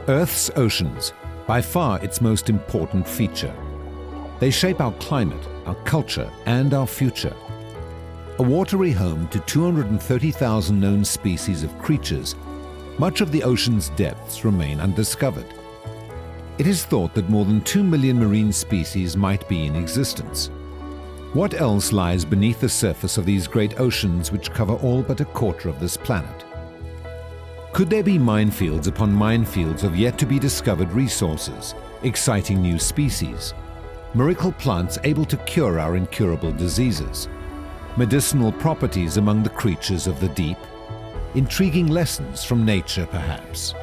Earth's oceans, by far its most important feature. They shape our climate, our culture, and our future. A watery home to 230,000 known species of creatures, much of the ocean's depths remain undiscovered. It is thought that more than 2 million marine species might be in existence. What else lies beneath the surface of these great oceans which cover all but a quarter of this planet? Could there be minefields upon minefields of yet-to-be-discovered resources, exciting new species, miracle plants able to cure our incurable diseases, medicinal properties among the creatures of the deep, intriguing lessons from nature perhaps?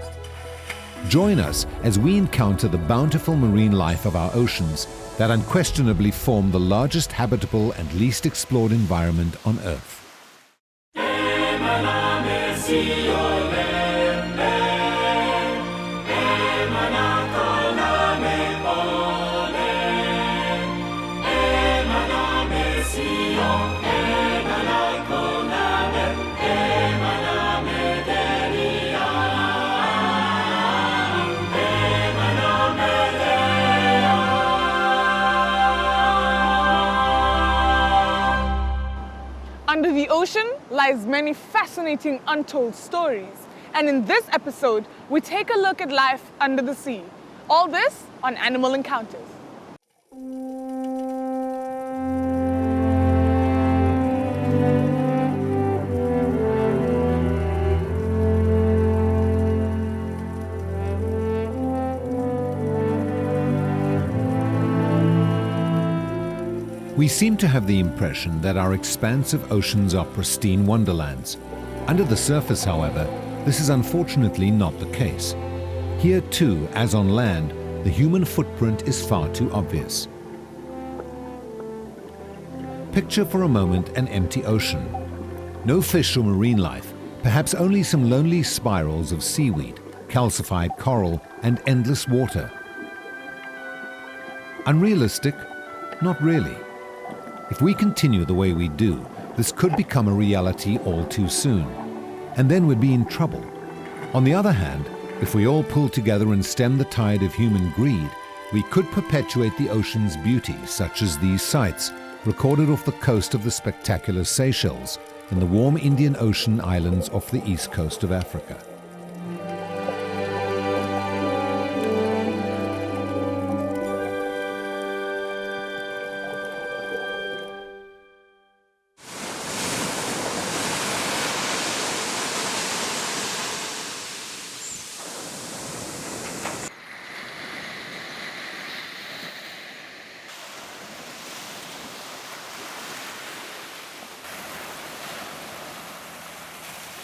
Join us as we encounter the bountiful marine life of our oceans that unquestionably form the largest habitable and least explored environment on Earth. Under the ocean lies many fascinating untold stories. And in this episode, we take a look at life under the sea. All this on Animal Encounters. We seem to have the impression that our expansive oceans are pristine wonderlands. Under the surface, however, this is unfortunately not the case. Here too, as on land, the human footprint is far too obvious. Picture for a moment an empty ocean. No fish or marine life, perhaps only some lonely spirals of seaweed, calcified coral, and endless water. Unrealistic? Not really. If we continue the way we do, this could become a reality all too soon, and then we'd be in trouble. On the other hand, if we all pull together and stem the tide of human greed, we could perpetuate the ocean's beauty, such as these sights, recorded off the coast of the spectacular Seychelles, in the warm Indian Ocean islands off the east coast of Africa.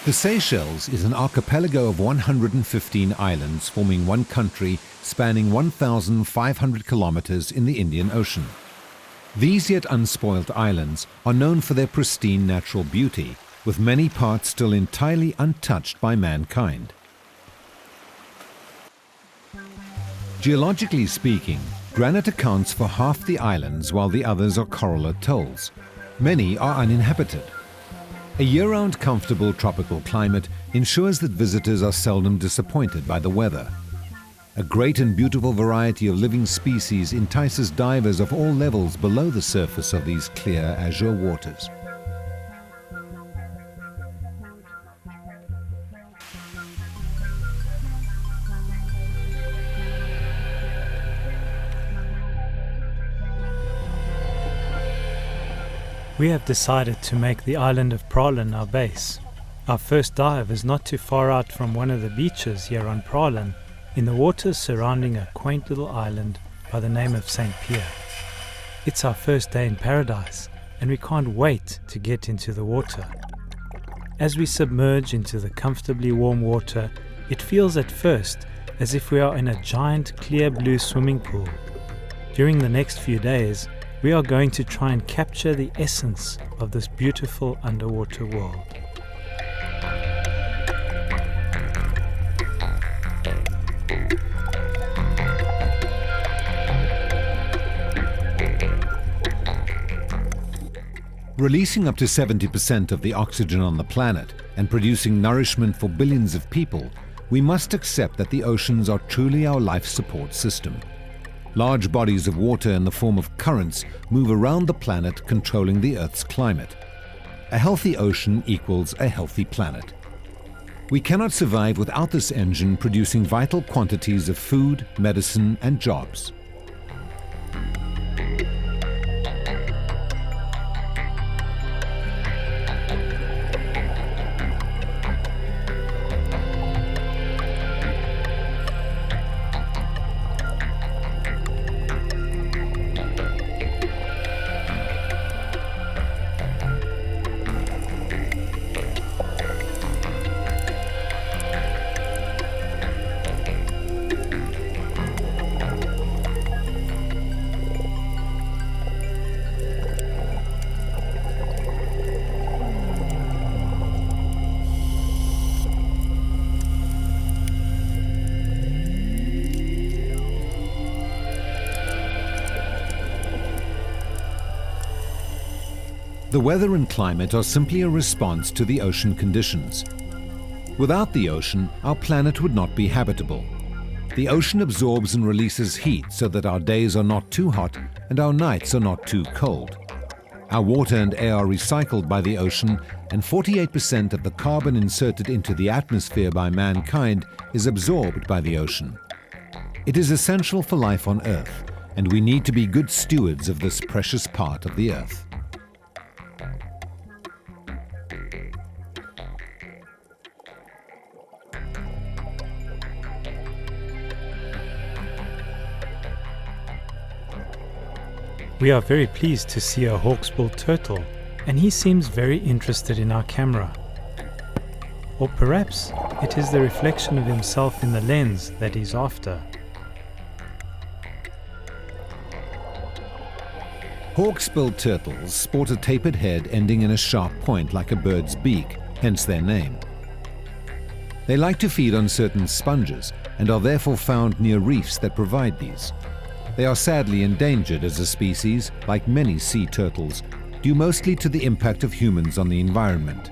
The Seychelles is an archipelago of 115 islands forming one country spanning 1,500 kilometers in the Indian Ocean. These yet unspoilt islands are known for their pristine natural beauty, with many parts still entirely untouched by mankind. Geologically speaking, granite accounts for half the islands while the others are coral atolls. Many are uninhabited. A year-round comfortable tropical climate ensures that visitors are seldom disappointed by the weather. A great and beautiful variety of living species entices divers of all levels below the surface of these clear azure waters. We have decided to make the island of Praslin our base. Our first dive is not too far out from one of the beaches here on Praslin, in the waters surrounding a quaint little island by the name of St. Pierre. It's our first day in paradise, and we can't wait to get into the water. As we submerge into the comfortably warm water, it feels at first as if we are in a giant clear blue swimming pool. During the next few days, we are going to try and capture the essence of this beautiful underwater world. Releasing up to 70% of the oxygen on the planet and producing nourishment for billions of people, we must accept that the oceans are truly our life support system. Large bodies of water in the form of currents move around the planet, controlling the Earth's climate. A healthy ocean equals a healthy planet. We cannot survive without this engine producing vital quantities of food, medicine, and jobs. The weather and climate are simply a response to the ocean conditions. Without the ocean, our planet would not be habitable. The ocean absorbs and releases heat so that our days are not too hot and our nights are not too cold. Our water and air are recycled by the ocean, and 48% of the carbon inserted into the atmosphere by mankind is absorbed by the ocean. It is essential for life on Earth, and we need to be good stewards of this precious part of the Earth. We are very pleased to see a hawksbill turtle, and he seems very interested in our camera. Or perhaps it is the reflection of himself in the lens that he's after. Hawksbill turtles sport a tapered head ending in a sharp point like a bird's beak, hence their name. They like to feed on certain sponges and are therefore found near reefs that provide these. They are sadly endangered as a species, like many sea turtles, due mostly to the impact of humans on the environment.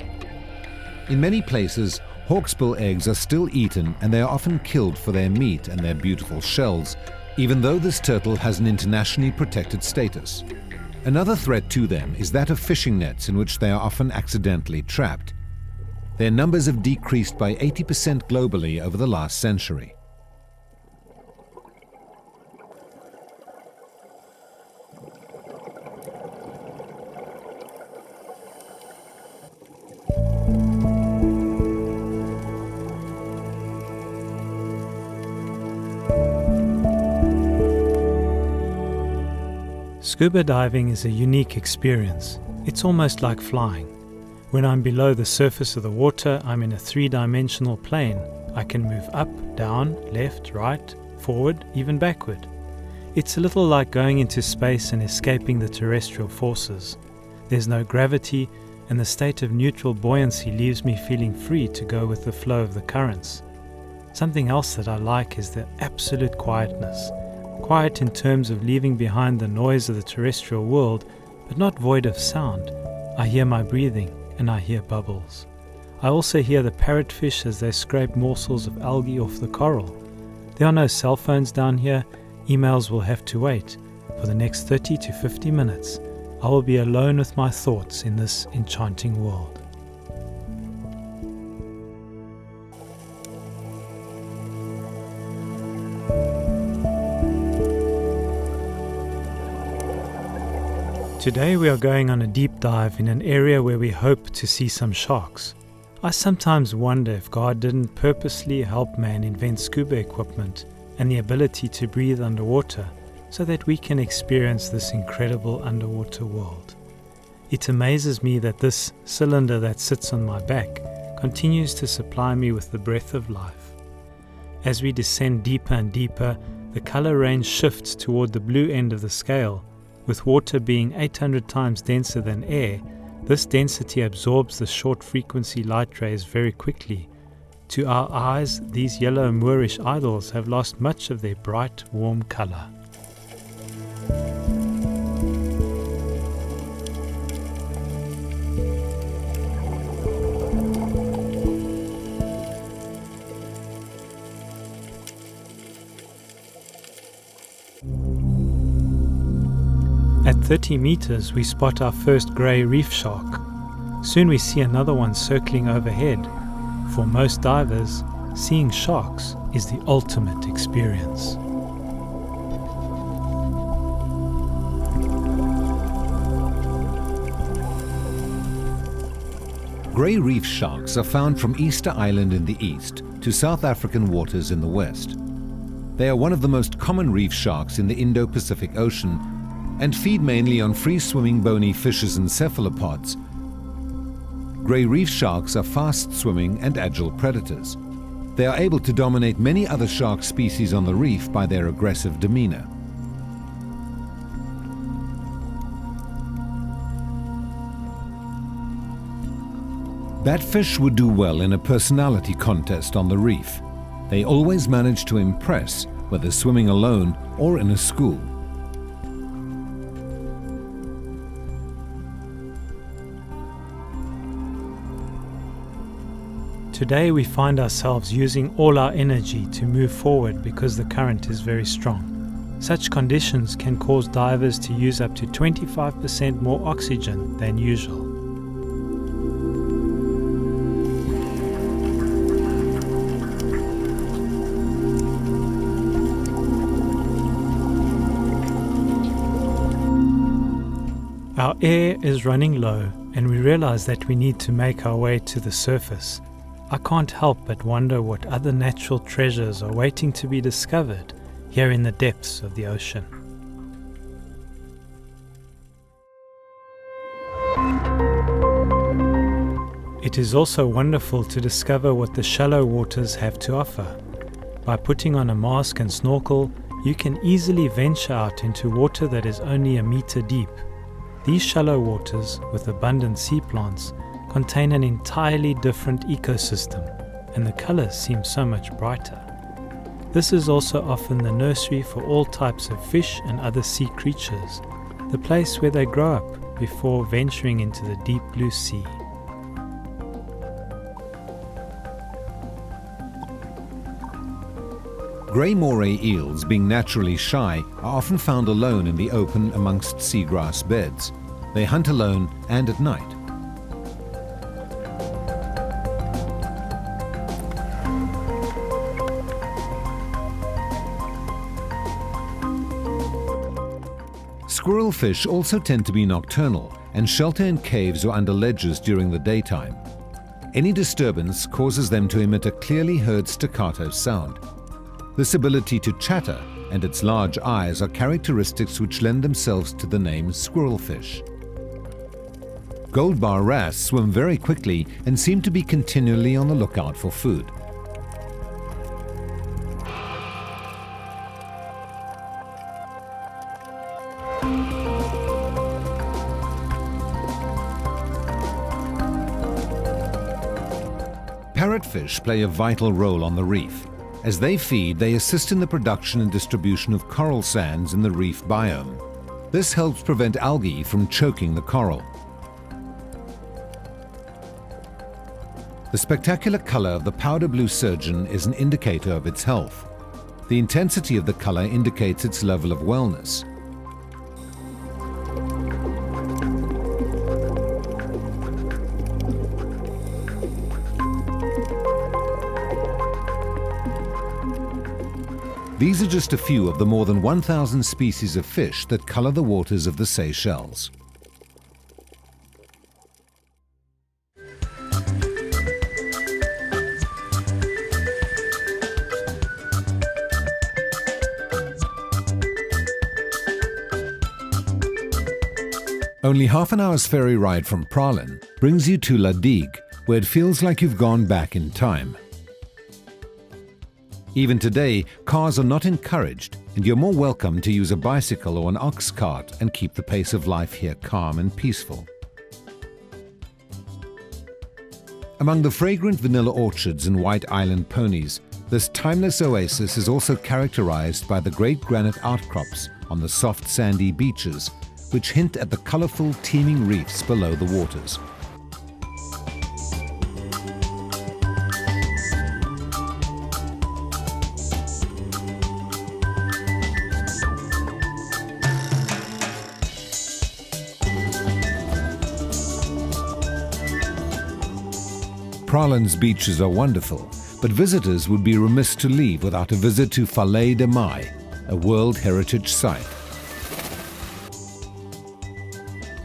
In many places, hawksbill eggs are still eaten, and they are often killed for their meat and their beautiful shells, even though this turtle has an internationally protected status. Another threat to them is that of fishing nets in which they are often accidentally trapped. Their numbers have decreased by 80% globally over the last century. Scuba diving is a unique experience. It's almost like flying. When I'm below the surface of the water, I'm in a three-dimensional plane. I can move up, down, left, right, forward, even backward. It's a little like going into space and escaping the terrestrial forces. There's no gravity, and the state of neutral buoyancy leaves me feeling free to go with the flow of the currents. Something else that I like is the absolute quietness. Quiet in terms of leaving behind the noise of the terrestrial world, but not void of sound. I hear my breathing, and I hear bubbles. I also hear the parrotfish as they scrape morsels of algae off the coral. There are no cell phones down here. Emails will have to wait. For the next 30 to 50 minutes, I will be alone with my thoughts in this enchanting world. Today we are going on a deep dive in an area where we hope to see some sharks. I sometimes wonder if God didn't purposely help man invent scuba equipment and the ability to breathe underwater so that we can experience this incredible underwater world. It amazes me that this cylinder that sits on my back continues to supply me with the breath of life. As we descend deeper and deeper, the color range shifts toward the blue end of the scale. With water being 800 times denser than air, this density absorbs the short-frequency light rays very quickly. To our eyes, these yellow Moorish idols have lost much of their bright, warm color. 30 meters, we spot our first grey reef shark. Soon we see another one circling overhead. For most divers, seeing sharks is the ultimate experience. Grey reef sharks are found from Easter Island in the east to South African waters in the west. They are one of the most common reef sharks in the Indo-Pacific Ocean and feed mainly on free-swimming bony fishes and cephalopods. Grey reef sharks are fast-swimming and agile predators. They are able to dominate many other shark species on the reef by their aggressive demeanor. Batfish would do well in a personality contest on the reef. They always manage to impress, whether swimming alone or in a school. Today we find ourselves using all our energy to move forward because the current is very strong. Such conditions can cause divers to use up to 25% more oxygen than usual. Our air is running low and we realize that we need to make our way to the surface. I can't help but wonder what other natural treasures are waiting to be discovered here in the depths of the ocean. It is also wonderful to discover what the shallow waters have to offer. By putting on a mask and snorkel, you can easily venture out into water that is only a meter deep. These shallow waters, with abundant sea plants, contain an entirely different ecosystem, and the colors seem so much brighter. This is also often the nursery for all types of fish and other sea creatures, the place where they grow up before venturing into the deep blue sea. Grey moray eels, being naturally shy, are often found alone in the open amongst seagrass beds. They hunt alone and at night. Squirrelfish also tend to be nocturnal and shelter in caves or under ledges during the daytime. Any disturbance causes them to emit a clearly heard staccato sound. This ability to chatter and its large eyes are characteristics which lend themselves to the name squirrelfish. Goldbar wrasse swim very quickly and seem to be continually on the lookout for food. Parrotfish play a vital role on the reef. As they feed, they assist in the production and distribution of coral sands in the reef biome. This helps prevent algae from choking the coral. The spectacular color of the powder blue surgeon is an indicator of its health. The intensity of the color indicates its level of wellness. These are just a few of the more than 1,000 species of fish that color the waters of the Seychelles. Only half an hour's ferry ride from Praslin brings you to La Digue, where it feels like you've gone back in time. Even today, cars are not encouraged, and you're more welcome to use a bicycle or an ox cart and keep the pace of life here calm and peaceful. Among the fragrant vanilla orchards and white island ponies, this timeless oasis is also characterized by the great granite outcrops on the soft sandy beaches, which hint at the colorful, teeming reefs below the waters. Pralen's beaches are wonderful, but visitors would be remiss to leave without a visit to Vallei de Mai, a World Heritage Site.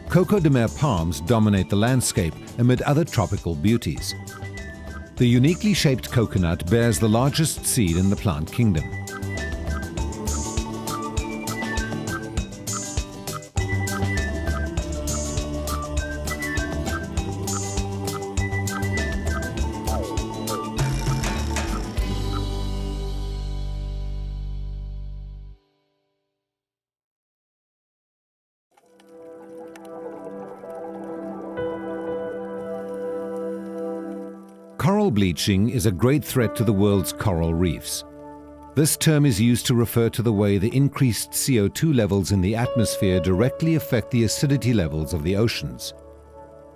Coco de Mer palms dominate the landscape amid other tropical beauties. The uniquely shaped coconut bears the largest seed in the plant kingdom. Coral bleaching is a great threat to the world's coral reefs. This term is used to refer to the way the increased CO2 levels in the atmosphere directly affect the acidity levels of the oceans.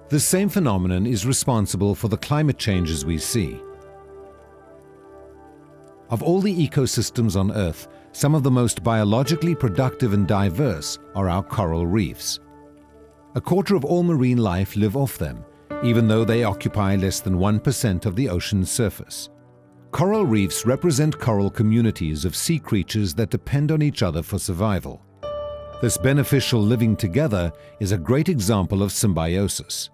This same phenomenon is responsible for the climate changes we see. Of all the ecosystems on Earth, some of the most biologically productive and diverse are our coral reefs. A quarter of all marine life live off them, even though they occupy less than 1% of the ocean's surface. Coral reefs represent coral communities of sea creatures that depend on each other for survival. This beneficial living together is a great example of symbiosis.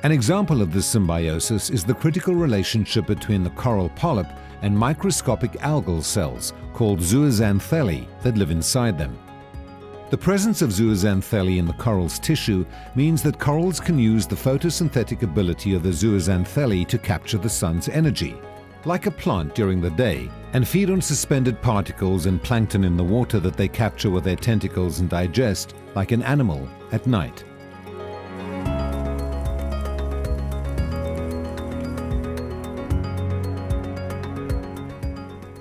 An example of this symbiosis is the critical relationship between the coral polyp and microscopic algal cells called zooxanthellae that live inside them. The presence of zooxanthellae in the coral's tissue means that corals can use the photosynthetic ability of the zooxanthellae to capture the sun's energy, like a plant during the day, and feed on suspended particles and plankton in the water that they capture with their tentacles and digest, like an animal, at night.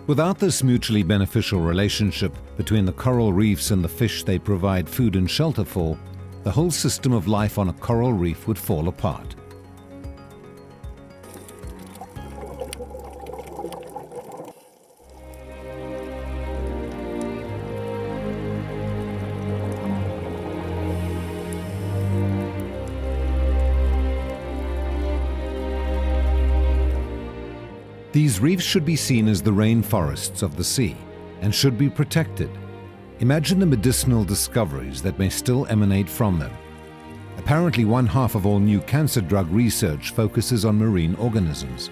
Without this mutually beneficial relationship between the coral reefs and the fish they provide food and shelter for, the whole system of life on a coral reef would fall apart. These reefs should be seen as the rainforests of the sea and should be protected. Imagine the medicinal discoveries that may still emanate from them. Apparently, 1/2 of all new cancer drug research focuses on marine organisms.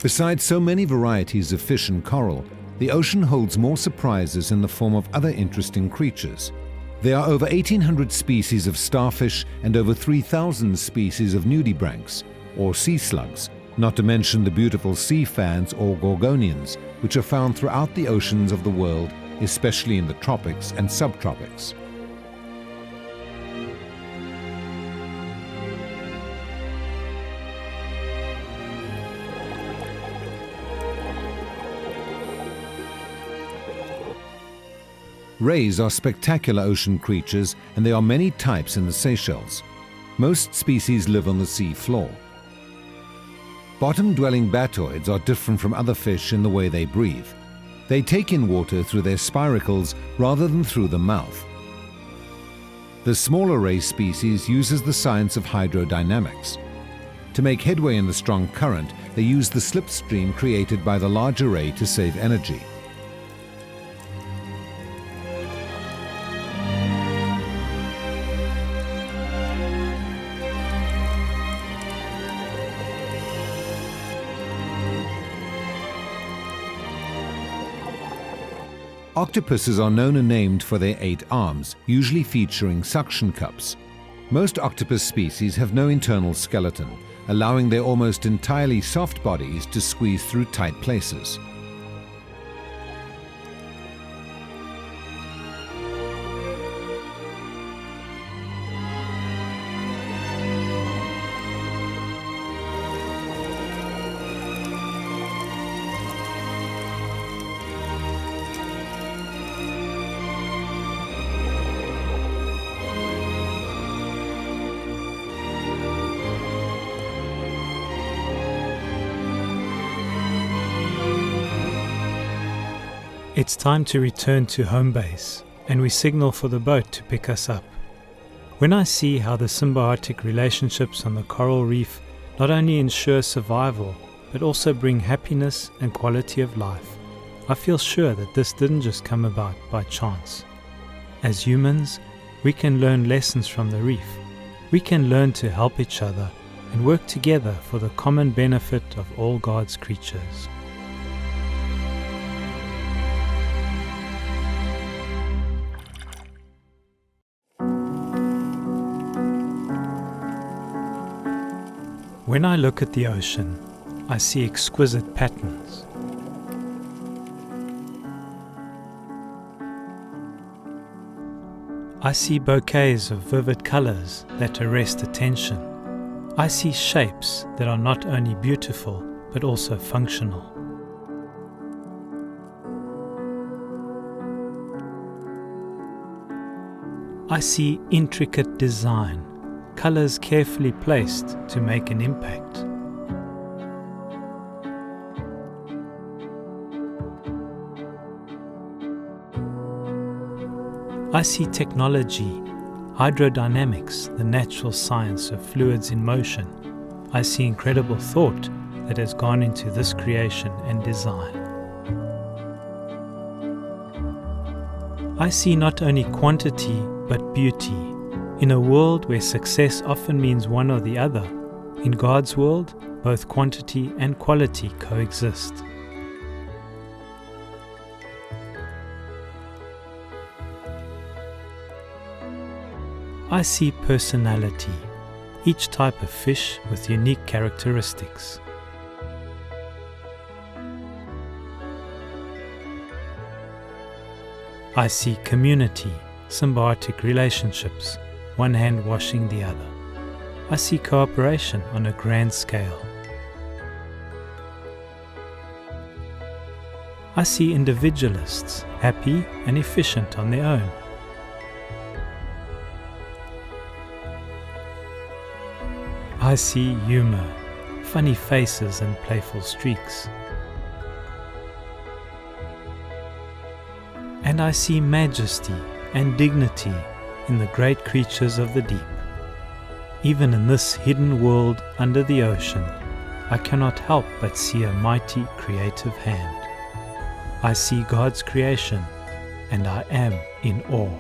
Besides so many varieties of fish and coral, the ocean holds more surprises in the form of other interesting creatures. There are over 1,800 species of starfish and over 3,000 species of nudibranchs, or sea slugs, not to mention the beautiful sea fans or gorgonians, which are found throughout the oceans of the world, especially in the tropics and subtropics. Rays are spectacular ocean creatures, and there are many types in the Seychelles. Most species live on the sea floor. Bottom-dwelling batoids are different from other fish in the way they breathe. They take in water through their spiracles rather than through the mouth. The smaller ray species uses the science of hydrodynamics. To make headway in the strong current, they use the slipstream created by the larger ray to save energy. Octopuses are known and named for their 8 arms, usually featuring suction cups. Most octopus species have no internal skeleton, allowing their almost entirely soft bodies to squeeze through tight places. It's time to return to home base, and we signal for the boat to pick us up. When I see how the symbiotic relationships on the coral reef not only ensure survival, but also bring happiness and quality of life, I feel sure that this didn't just come about by chance. As humans, we can learn lessons from the reef. We can learn to help each other and work together for the common benefit of all God's creatures. When I look at the ocean, I see exquisite patterns. I see bouquets of vivid colors that arrest attention. I see shapes that are not only beautiful, but also functional. I see intricate design, colors carefully placed to make an impact. I see technology, hydrodynamics, the natural science of fluids in motion. I see incredible thought that has gone into this creation and design. I see not only quantity but beauty. In a world where success often means one or the other, in God's world, both quantity and quality coexist. I see personality, each type of fish with unique characteristics. I see community, symbiotic relationships, one hand washing the other. I see cooperation on a grand scale. I see individualists, happy and efficient on their own. I see humor, funny faces and playful streaks. And I see majesty and dignity in the great creatures of the deep. Even in this hidden world under the ocean, I cannot help but see a mighty creative hand. I see God's creation, and I am in awe.